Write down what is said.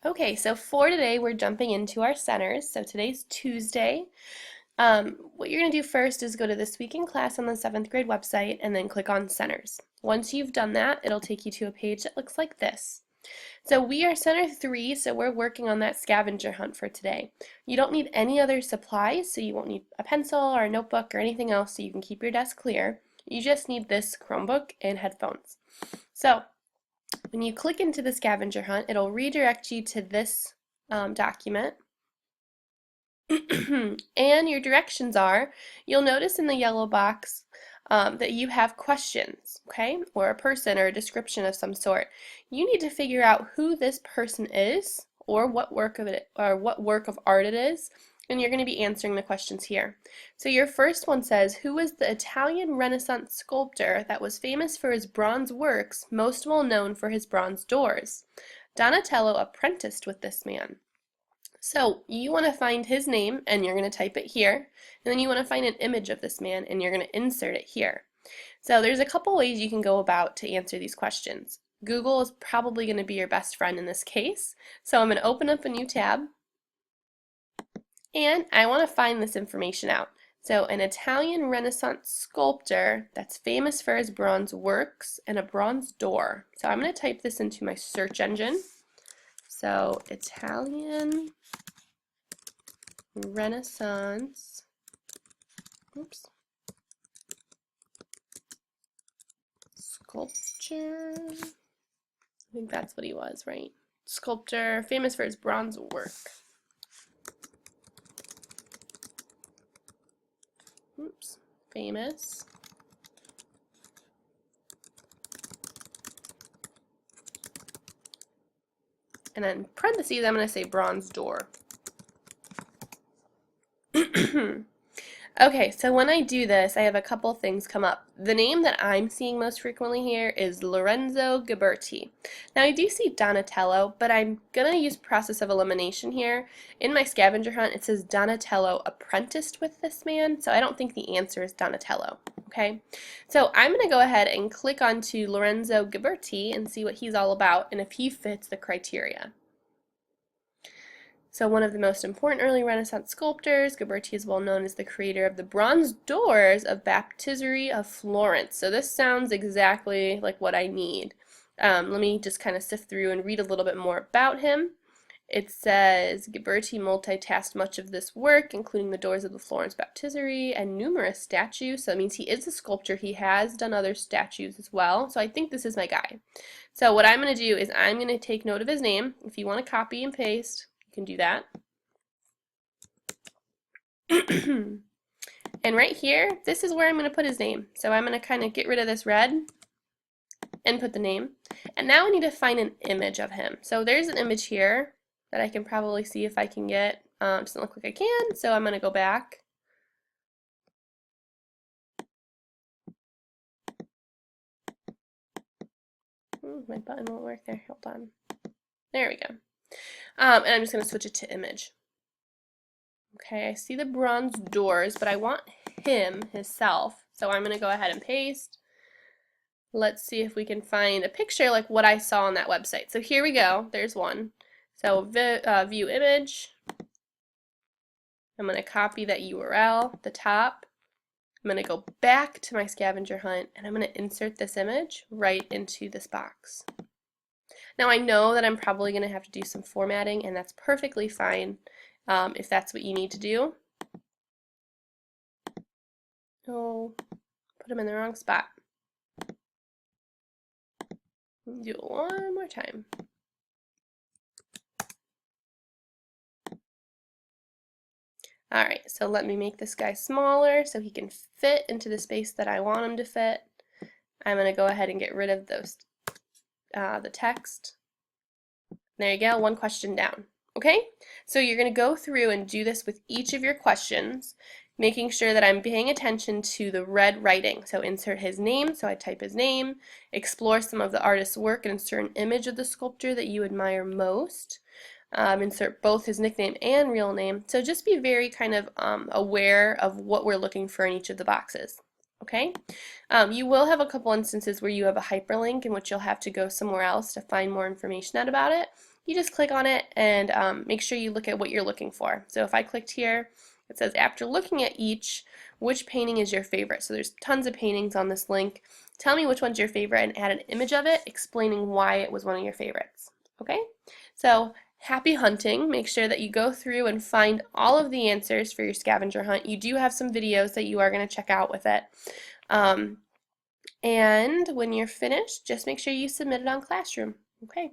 Okay, so for today, we're jumping into our centers. So today's Tuesday. What you're going to do first is go to This Week in Class on the 7th grade website and then click on Centers. Once you've done that, it'll take you to a page that looks like this. So we are Center 3, so we're working on that scavenger hunt for today. You don't need any other supplies, so you won't need a pencil or a notebook or anything else so you can keep your desk clear. You just need this Chromebook and headphones. So when you click into the scavenger hunt, it'll redirect you to this document. And your directions are, you'll notice in the yellow box that you have questions, okay, or a person or a description of some sort. You need to figure out who this person is, or what work of art it is, and you're going to be answering the questions here. So your first one says, who was the Italian Renaissance sculptor that was famous for his bronze works, most well known for his bronze doors? Donatello apprenticed with this man. So you want to find his name and you're going to type it here, and then you want to find an image of this man and you're going to insert it here. So there's a couple ways you can go about to answer these questions. Google is probably going to be your best friend in this case. So I'm going to open up a new tab and I want to find this information out. So an Italian Renaissance sculptor that's famous for his bronze works and a bronze door. So I'm going to type this into my search engine. So Italian Renaissance, sculpture, I think that's what he was, right? Sculptor, famous for his bronze work. Famous. And then parentheses, I'm going to say bronze door. Okay, so when I do this, I have a couple things come up. The name that I'm seeing most frequently here is Lorenzo Ghiberti. Now I do see Donatello, but I'm going to use process of elimination here. In my scavenger hunt, it says Donatello apprenticed with this man, so I don't think the answer is Donatello. Okay, so I'm going to go ahead and click onto Lorenzo Ghiberti and see what he's all about and if he fits the criteria. So one of the most important early Renaissance sculptors, Ghiberti is well known as the creator of the bronze doors of Baptistery of Florence. So this sounds exactly like what I need. Let me just kind of sift through and read a little bit more about him. It says, Ghiberti multitasked much of this work, including the doors of the Florence Baptistery and numerous statues. So that means he is a sculptor. He has done other statues as well. So I think this is my guy. So what I'm going to do is I'm going to take note of his name. If you want to copy and paste, you can do that. And right here, this is where I'm going to put his name. So I'm going to kind of get rid of this red and put the name. And now I need to find an image of him. So there's an image here that I can probably see if I can get. Doesn't look like I can, so I'm going to go back. My button won't work there. Hold on. There we go. And I'm just going to switch it to image. Okay, I see the bronze doors, but I want him, himself. So I'm going to go ahead and paste. Let's see if we can find a picture like what I saw on that website. So here we go. There's one. So view image. I'm going to copy that URL at the top. I'm going to go back to my scavenger hunt and I'm going to insert this image right into this box. Now I know that I'm probably going to have to do some formatting, and that's perfectly fine if that's what you need to do. Oh, put them in the wrong spot. Do it one more time. Alright, so let me make this guy smaller so he can fit into the space that I want him to fit. I'm going to go ahead and get rid of those, the text. There you go, one question down. Okay, so you're going to go through and do this with each of your questions, making sure that I'm paying attention to the red writing. So insert his name, so I type his name, explore some of the artist's work and insert an image of the sculptor that you admire most. Insert both his nickname and real name. So just be very kind of aware of what we're looking for in each of the boxes. Okay, you will have a couple instances where you have a hyperlink in which you'll have to go somewhere else to find more information out about it. you just click on it and make sure you look at what you're looking for. So if I clicked here, it says after looking at each, which painting is your favorite? So there's tons of paintings on this link. Tell me which one's your favorite and add an image of it explaining why it was one of your favorites. Okay? So happy hunting. Make sure that you go through and find all of the answers for your scavenger hunt. You do have some videos that you are going to check out with it. And when you're finished, just make sure you submit it on Classroom. Okay.